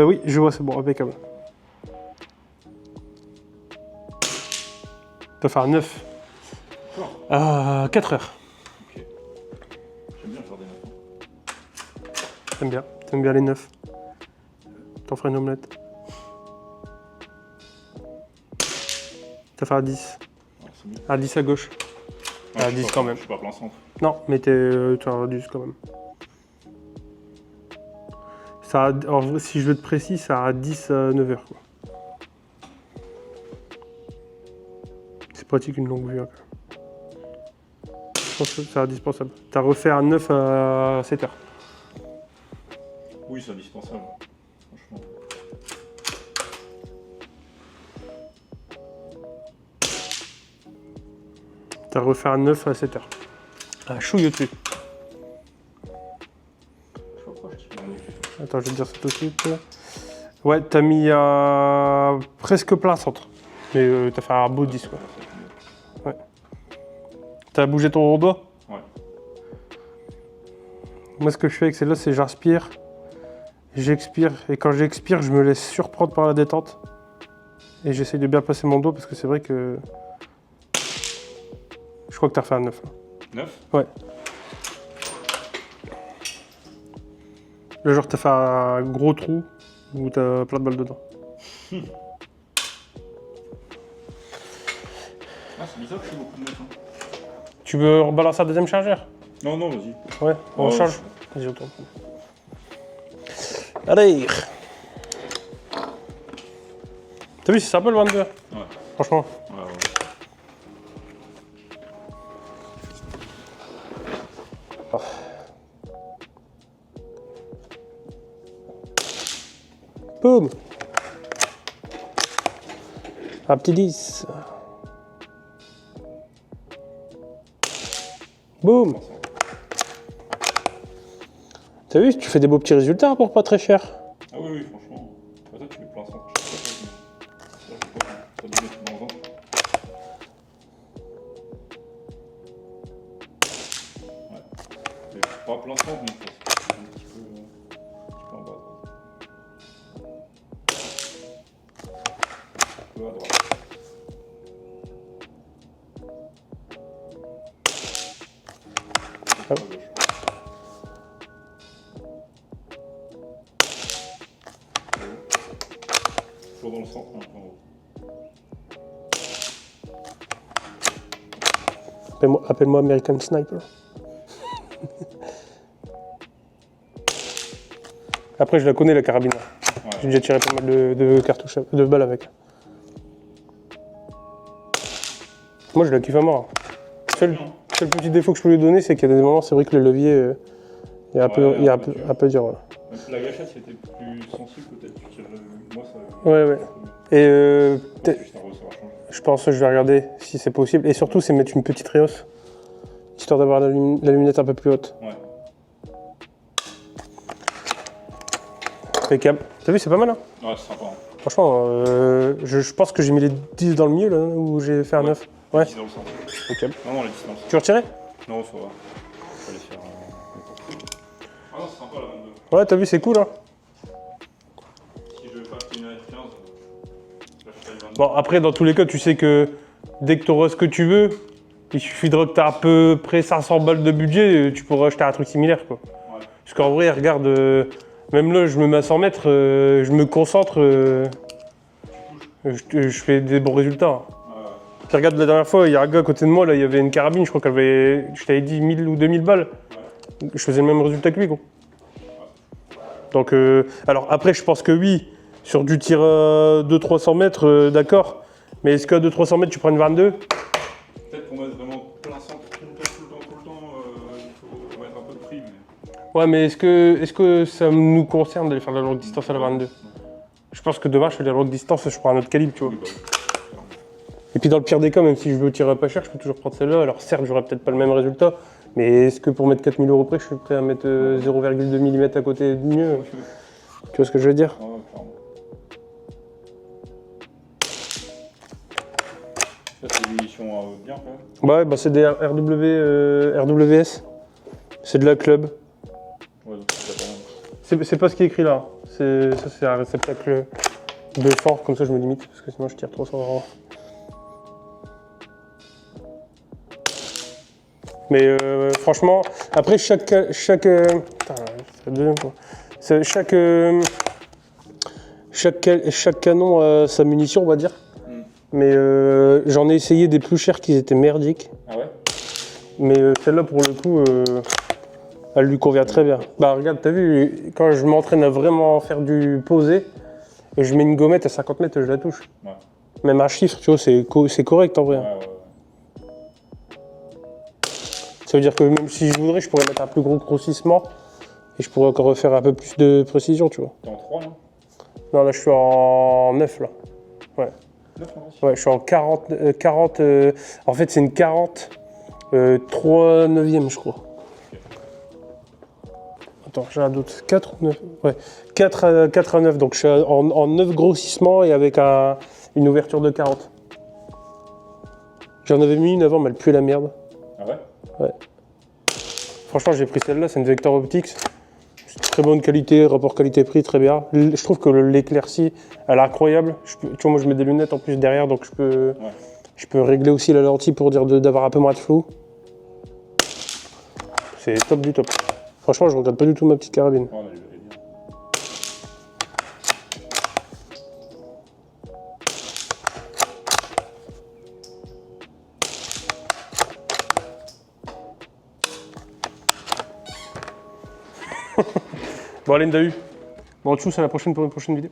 Oui, je vois, c'est bon, impeccable. Tu vas faire 9. À 4 heures. Ok. J'aime bien faire des 9. T'aimes bien les 9. T'en feras une omelette. Tu vas faire 10. Ouais, c'est mieux. À 10 à gauche. Ouais, à 10 quand même. Je suis pas plein centre. Non, mais tu as 10 quand même. Ça a, alors, si je veux être précis, ça a 10 à 9 heures. Quoi. C'est pratique une longue vue. Hein. Je pense que c'est indispensable. Tu as refait un 9 à 7 heures. Oui, c'est indispensable. Franchement. Tu as refait un 9 à 7 heures. Ah, chouille au-dessus. Attends, je vais te dire ça tout de suite. Ouais, t'as mis presque plein centre. Mais t'as fait un beau 10 quoi. Ouais. T'as bougé ton doigt? Ouais. Moi, ce que je fais avec celle-là, c'est j'inspire, j'expire. Et quand j'expire, je me laisse surprendre par la détente. Et j'essaye de bien passer mon doigt parce que c'est vrai que. Je crois que t'as refait un 9. 9? Ouais. Le genre, t'as fait un gros trou où t'as plein de balles dedans. Ah, c'est bizarre que je fais beaucoup de 9. Hein. Tu veux rebalancer un deuxième chargeur? Non, non, vas-y. Ouais, on Oh, change. Vas-y, on tourne. Allez. T'as vu, c'est sympa le 22. Ouais. Franchement. Ouais, ouais. Boum. Un petit 10. Boum. T'as vu, tu fais des beaux petits résultats pour pas très cher. Ah oui, oui, franchement. Toi, tu mets plein centre. Je sais pas, ça doit mettre dans un. Ouais. Mais pas plein centre, mais c'est un petit peu en bas. Un peu à droite. Ah. À gauche. Toujours dans le centre, un peu en haut. Appelle-moi American Sniper. Après, je la connais la carabine. Ouais. J'ai déjà tiré pas mal de cartouches, de balles avec. Moi, je la kiffe à mort. Seul petit défaut que je peux lui donner, c'est qu'il y a des moments, c'est vrai que le levier, il y a un peu, un peu dur. Voilà. Même si la gâchette c'était plus sensible, peut-être tu tirerais. Moi, ça. Ouais, ouais. Et Juste un ressort à changer. je pense que je vais regarder si c'est possible. Et surtout, c'est mettre une petite réhausse, histoire d'avoir la lunette un peu plus haute. Ouais. Impeccable. T'as vu, c'est pas mal, hein? Ouais, c'est sympa. Hein. Franchement, je pense que j'ai mis les 10 dans le milieu, là, où j'ai fait un 9. Ouais. 10 dans le centre. Impeccable. Non, non, les 10 dans le centre. Tu veux retirer? Non, ça va. Faut les faire. Ah non, c'est sympa la 22. Ouais, t'as vu, c'est cool, hein? Si je veux pas acheter une R15, j'achèterai une 22. Bon, après, dans tous les cas, tu sais que dès que tu auras ce que tu veux, il suffira que tu aies à peu près 500 balles de budget, tu pourras acheter un truc similaire, quoi. Ouais. Parce qu'en vrai, regarde, même là, je me mets à 100 mètres, je me concentre, je fais des bons résultats. Hein. Tu regardes la dernière fois, il y a un gars à côté de moi, là, il y avait une carabine, je crois qu'elle avait, je t'avais dit 1000 ou 2000 balles. Ouais. Je faisais le même résultat que lui, quoi. Donc, alors après, je pense que oui, sur du tir 200-300 mètres, d'accord. Mais est-ce qu'à 200-300 mètres, tu prends une 22? Peut-être qu'on mettre vraiment plein centre tout le temps, il faut mettre un peu de prix. Mais... Ouais, mais est-ce que ça nous concerne d'aller faire de la longue distance à la 22? Je pense que demain, je fais de la longue distance, je prends un autre calibre, tu vois. Oui, bah, Et puis dans le pire des cas, même si je veux tirer pas cher, je peux toujours prendre celle-là. Alors certes, j'aurai peut-être pas le même résultat, mais est-ce que pour mettre 4000 € près, je suis prêt à mettre 0,2 mm à côté de mieux? Tu vois ce que je veux dire? ouais, clairement. Ça, c'est des munitions bien quand même. Ouais, bah c'est des RWS. C'est de la club. Ouais, donc c'est pas mal. C'est pas ce qui est écrit là. Ça, c'est un réceptacle de fort, comme ça je me limite, parce que sinon je tire trop fort. Mais franchement, après chaque putain, c'est la deuxième fois. Chaque canon a sa munition, on va dire. Mais j'en ai essayé des plus chers qui étaient merdiques. Ah ouais? Mais celle-là, pour le coup, elle lui convient très bien. Bah regarde, t'as vu, quand je m'entraîne à vraiment faire du posé, et je mets une gommette à 50 mètres, je la touche. Ouais. Même à chiffre, tu vois, c'est correct en vrai. Ouais. Ça veut dire que même si je voudrais, je pourrais mettre un plus gros grossissement, et je pourrais encore faire un peu plus de précision, tu vois. T'es en 3, non? Non, là, je suis en 9, là. Ouais. 9, non? Ouais, je suis en 40... en fait, c'est une 40... 3 neuvième, je crois. Attends, j'ai un doute. 4 ou 9? Ouais. 4 à 9, donc je suis en 9 grossissements et avec une ouverture de 40. J'en avais mis une avant, mais elle puait la merde. Ah ouais? Ouais. Franchement, j'ai pris celle-là, c'est une Vector Optics. C'est très bonne qualité, rapport qualité-prix, très bien. Je trouve que l'éclaircie, elle est incroyable. Tu vois, moi, je mets des lunettes en plus derrière, donc je peux régler aussi la lentille pour dire d'avoir un peu moins de flou. C'est top du top. Franchement, je regrette pas du tout ma petite carabine. Ouais, elle est bien. Bon, allez, Ndahu. Bon, tchuss, à la prochaine pour une prochaine vidéo.